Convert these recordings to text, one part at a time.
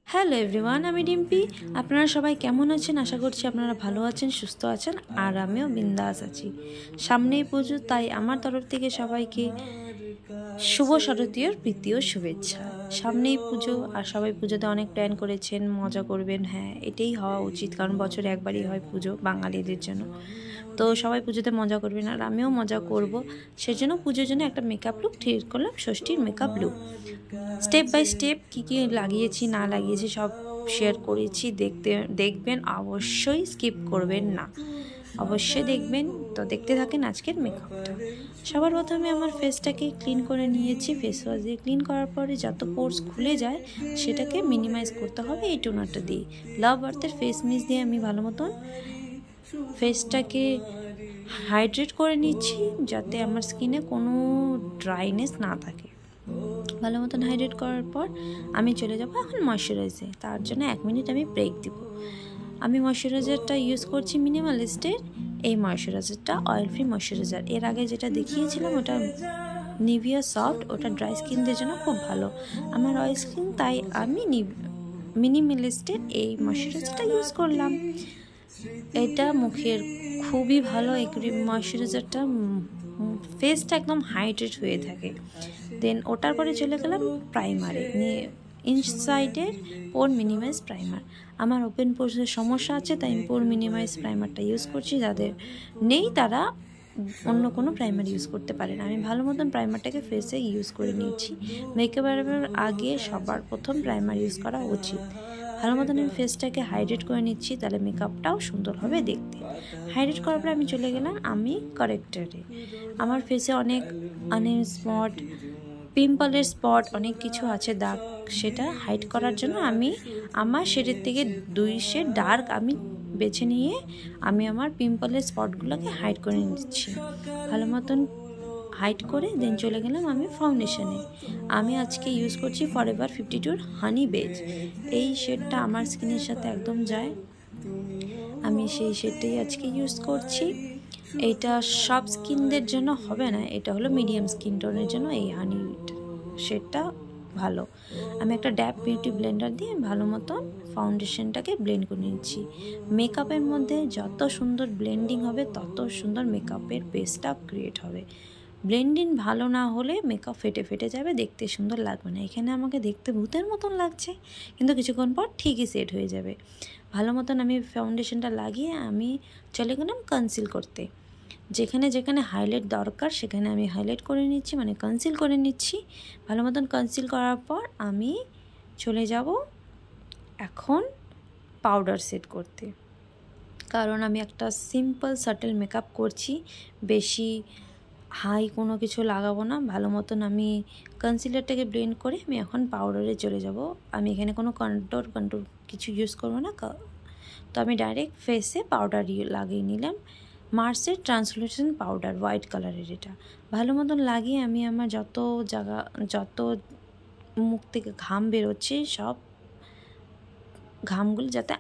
Hello everyone, আমি ডিম্পি। আপনারা সবাই কেমন আছেন? আশা করছি আপনারা ভালো আছেন, সুস্থ আছেন, আর আমিও বিন্দাস আছি। সামনেই পুজো, তাই আমার তরফ থেকে সবাইকে শুভ শারদীয়ার প্রীতি ও শুভেচ্ছা। সামনেই পুজো, আর সবাই পুজোতে অনেক প্ল্যান করেছেন, মজা করবেন। হ্যাঁ, এটাই হওয়া উচিত, কারণ বছরে একবারই হয় পুজো বাঙালিদের জন্য। তো সবাই পুজোতে মজা করবেন, আর আমিও মজা করব। সেজন্য পুজোর জন্য একটা মেকআপ লুক ঠিক করলাম, ষষ্ঠীর makeup look. Step by step কী কী লাগিয়েছি না লাগিয়েছি সব শেয়ার করেছি। দেখবেন, অবশ্যই স্কিপ করবেন না, অবশ্যই দেখবেন। তো দেখতে থাকেন আজকের মেকআপটা। সবার প্রথমে আমার ফেসটাকে ক্লিন করে নিয়েছি। ফেস ওয়াশ দিয়ে ক্লিন করার পরে যত পোর্স খুলে যায় সেটাকে মিনিমাইজ করতে হবে এই টোনারটা দিয়ে। লাভ আর্থের ফেস মিস্ট দিয়ে আমি ভালো মতন ফেসটাকে হাইড্রেট করে নিচ্ছি, যাতে আমার স্কিনে কোনো ড্রাইনেস না থাকে। ভালো মতন হাইড্রেট করার পর আমি চলে যাব এখন ময়শ্চারাইজে। তার জন্য 1 মিনিট আমি ব্রেক দিব। আমি ময়শ্চারাইজারটা ইউজ করছি মিনিমালিস্টের এই ময়শ্চারাইজারটা, অয়েল ফ্রি ময়শ্চারাইজার। এর আগে যেটা দেখিয়েছিলাম ওটা নিভিয়া সফট, ওটা ড্রাই স্কিনদের জন্য খুব ভালো। আমার অয়েল স্কিন, তাই আমি মিনিমালিস্টের এই ময়শ্চারাইজারটা ইউজ করলাম। এটা মুখের খুবই ভালো। এই ময়শ্চারাইজারটা ফেসটা একদম হাইড্রেট হয়ে থাকে। দেন ওটার পরে চলে গেলাম প্রাইমারে, ইনসাইডের পোর মিনিমাইজ প্রাইমার। আমার ওপেন পোর্সের সমস্যা আছে, তাই আমি পোর মিনিমাইজ প্রাইমারটা ইউজ করছি। যাদের নেই তারা অন্য কোনো প্রাইমার ইউজ করতে পারেন। আমি ভালো মতন প্রাইমারটাকে ফেসে ইউজ করে নিয়েছি। মেকআপের আগে সবার প্রথম প্রাইমার ইউজ করা উচিত। ভালো মতন আমি ফেসটাকে হাইড্রেট করে নিচ্ছি, তাহলে মেকআপটাও সুন্দর হবে দেখতে। হাইড্রেট করার পরে আমি চলে গেলাম আমি কারেক্টারে। আমার ফেসে অনেক স্পট, পিম্পলের স্পট, অনেক কিছু আছে দাগ, সেটা হাইড করার জন্য আমি আমার শেডের থেকে 2 শেড ডার্ক আমি বেছে নিয়ে আমি আমার পিম্পলের স্পটগুলোকে হাইড করে নিচ্ছি। ভালো মতন হাইড করে দেন চলে গেলাম আমি ফাউন্ডেশনে। আমি আজকে ইউজ করছি ফরএভার 52 হানি বেজ। এই শেডটা আমার স্কিনের সাথে একদম যায়, আমি সেই শেডটাই আজকে ইউজ করছি। এইটা সব স্কিনদের জন্য হবে না, এটা হলো মিডিয়াম স্কিন টোনের জন্য এই হানি শেডটা ভালো। আমি একটা ড্যাপ বিউটি ব্লেন্ডার দিয়ে ভালো মতন ফাউন্ডেশনটাকে ব্লেন্ড করে নিচ্ছি। মেকআপের মধ্যে যত সুন্দর ব্লেন্ডিং হবে তত সুন্দর মেকআপের বেসটা ক্রিয়েট হবে। ব্লেন্ডিং ভালো না হলে মেকআপ ফেটে ফেটে যাবে, দেখতে সুন্দর লাগবে না। এখানে আমাকে দেখতে ভূতের মতন লাগছে, কিন্তু কিছুক্ষণ পর ঠিকই সেট হয়ে যাবে। ভালো মতন আমি ফাউন্ডেশনটা লাগিয়ে আমি চলে গেলাম কনসিল করতে। যেখানে যেখানে হাইলাইট দরকার সেখানে আমি হাইলাইট করে নিচ্ছি, মানে কনসিল করে নিচ্ছি। ভালো মতন কনসিল করার পর আমি চলে যাব এখন পাউডার সেট করতে, কারণ আমি একটা সিম্পল সাটেল মেকআপ করছি, বেশি হাই কোনো কিছু লাগাবো না। ভালো মতন আমি কনসিলারটাকে ব্লেন্ড করে আমি এখন পাউডারে চলে যাব। আমি এখানে কোনো কন্ট্রোর কিছু ইউজ করবো না, তো আমি ডাইরেক্ট ফেসে পাউডার লাগিয়ে নিলাম। মার্সের ট্রান্সলুসেন্ট পাউডার, হোয়াইট কালারের। এটা ভালো মতন লাগিয়ে আমি আমার যত মুখ থেকে ঘাম বেরোচ্ছে সব ঘামগুলো যাতে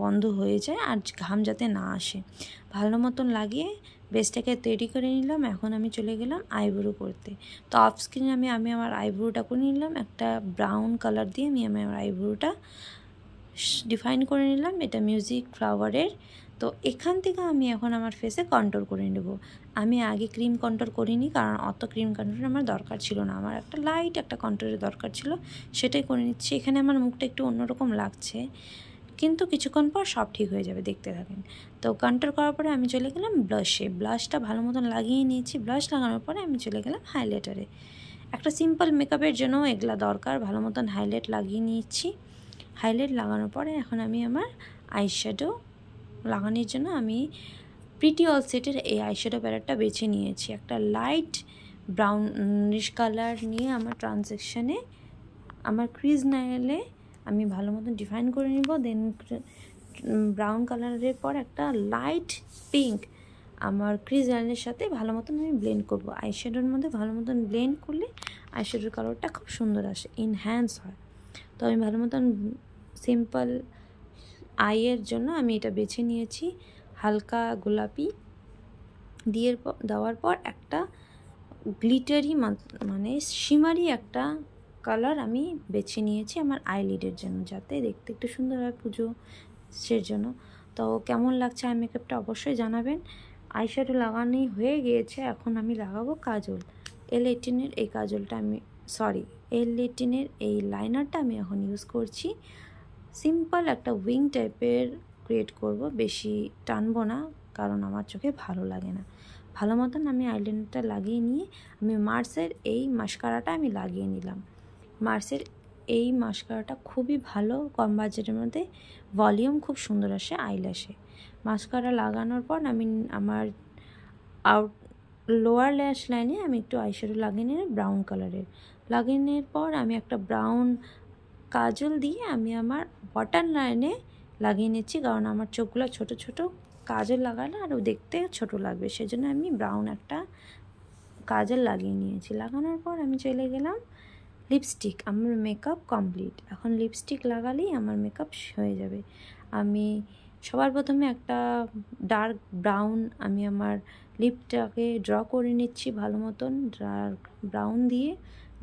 বন্ধ হয়ে যায়, আর ঘাম যাতে না আসে, ভালো মতন লাগিয়ে বেসটাকে তৈরি করে নিলাম। এখন আমি চলে গেলাম আইব্রো করতে। তো অফ স্ক্রিনে আমি আমার আইব্রোটা করে নিলাম, একটা ব্রাউন কালার দিয়ে আমি আমার আইব্রোটা ডিফাইন করে নিলাম। এটা মিউজিক ফ্লাওয়ারের। তো এখান থেকে আমি এখন আমার ফেসে কন্ট্রোল করে নেব। আমি আগে ক্রিম কন্ট্রোল করিনি, কারণ অত ক্রিম কন্ট্রোল আমার দরকার ছিল না, আমার একটা লাইট একটা কন্ট্রোলের দরকার ছিল, সেটাই করে নিচ্ছি। এখানে আমার মুখটা একটু অন্যরকম লাগছে, কিন্তু কিছুক্ষণ পর সব ঠিক হয়ে যাবে, দেখতে থাকেন। তো কন্ট্রোল করার পরে আমি চলে গেলাম ব্লাশে। ব্লাশটা ভালো মতন লাগিয়ে নিয়েছি। ব্লাশ লাগানোর পরে আমি চলে গেলাম হাইলাইটারে। একটা সিম্পল মেকআপের জন্য এগুলা দরকার। ভালো মতন হাইলাইট লাগিয়ে নিচ্ছি। হাইলাইট লাগানোর পরে এখন আমি আমার আইশ্যাডো লাগানোর জন্য আমি প্রিটি অল সেটের এই আইশ্যাডো প্যালেটটা বেছে নিয়েছি। একটা লাইট ব্রাউনিশ কালার নিয়ে আমার ট্রানজ্যাকশানে আমার ক্রিজ নাইলে আমি ভালো মতন ডিফাইন করে নিব। দেন ব্রাউন কালারের পর একটা লাইট পিঙ্ক আমার ক্রিজ লাইনের সাথে ভালো মতন আমি ব্লেন্ড করব। আইশ্যাডোর মধ্যে ভালো মতন ব্লেন্ড করলে আইশ্যাডোর কালারটা খুব সুন্দর আসে, এনহ্যান্স হয়। তো আমি ভালো মতন সিম্পল আইয়ের জন্য আমি এটা বেছে নিয়েছি। হালকা গোলাপি দেওয়ার পর একটা গ্লিটারি মানে শিমারি একটা কালার আমি বেছে নিয়েছি আমার আইলিডের জন্য, যাতে দেখতে একটু সুন্দর হয় পুজো সের জন্য। তো কেমন লাগছে আই মেকআপটা অবশ্যই জানাবেন। আইশ্যাডো লাগানোই হয়ে গিয়েছে, এখন আমি লাগাবো কাজল। L18-এর এই কাজলটা আমি L18-এর এই লাইনারটা আমি এখন ইউজ করছি। সিম্পল একটা উইং টাইপের ক্রিয়েট করব, বেশি টানবো না কারণ আমার চোখে ভালো লাগে না। ভালো মতন আমি আইলাইনারটা লাগিয়ে নিয়ে আমি মার্সের এই মাস্কারাটা আমি লাগিয়ে নিলাম। মার্সের এই মাস্কারাটা খুবই ভালো, কম বাজেটের মধ্যে ভলিউম খুব সুন্দর আসে আইল্যাশে। মাস্কারা লাগানোর পর আমি আমার লোয়ার ল্যাশ লাইনে আমি একটু আইশ্যাডো লাগিয়ে নিয়ে ব্রাউন কালারের লাগিয়ে নেওয়ার পর আমি একটা ব্রাউন কাজল দিয়ে আমি আমার বটম লাইনে লাগিয়ে নিচ্ছি, কারণ আমার চোখগুলো ছোট ছোট, কাজল লাগালে আরও দেখতে ছোট লাগবে, সেজন্য আমি ব্রাউন একটা কাজল লাগিয়ে নিয়েছি। লাগানোর পর আমি চলে গেলাম লিপস্টিক। আমার মেকআপ কমপ্লিট, এখন লিপস্টিক লাগালেই আমার মেকআপ হয়ে যাবে। আমি সবার প্রথমে একটা ডার্ক ব্রাউন আমি আমার লিপটাকে ড্র করে নিচ্ছি ভালো মতন ডার্ক ব্রাউন দিয়ে,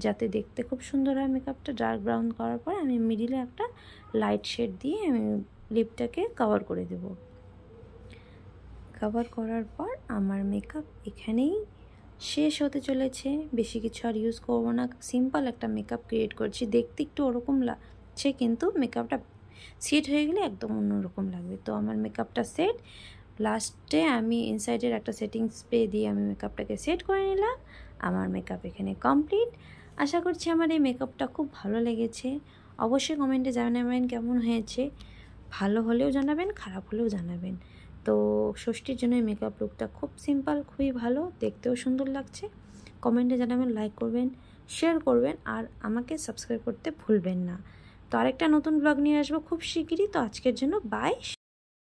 যাতে দেখতে খুব সুন্দর হয় মেকআপটা। ডার্ক ব্রাউন করার পর আমি মিডিলে একটা লাইট শেড দিয়ে আমি লিপটাকে কভার করে দেব। কভার করার পর আমার মেকআপ এখানেই শেষ হতে চলেছে। বেশি কিছু আর ইউজ করব না, সিম্পল একটা মেকআপ ক্রিয়েট করছি। দেখতে একটু ওরকম লাগছে, কিন্তু মেকআপটা সেট হয়ে গেলে একদম অন্যরকম লাগবে। তো আমার মেকআপটা সেট, লাস্টে আমি ইনসাইডের একটা সেটিং স্প্রে দিয়ে আমি মেকআপটাকে সেট করে নিলাম। আমার মেকআপ এখানে কমপ্লিট। আশা করছি আমার এই মেকআপটা খুব ভালো লেগেছে। অবশ্যই কমেন্টে জানাবেন কেমন হয়েছে, ভালো হলেও জানাবেন, খারাপ হলেও জানাবেন। তো ষষ্ঠীর জন্য এই মেকআপ লুকটা খুব সিম্পল, খুবই ভালো, দেখতেও সুন্দর লাগছে। কমেন্টে জানাবেন, লাইক করবেন, শেয়ার করবেন, আর আমাকে সাবস্ক্রাইব করতে ভুলবেন না। তো আরেকটা নতুন ব্লগ নিয়ে আসবো খুব শিগগিরই। তো আজকের জন্য বাই।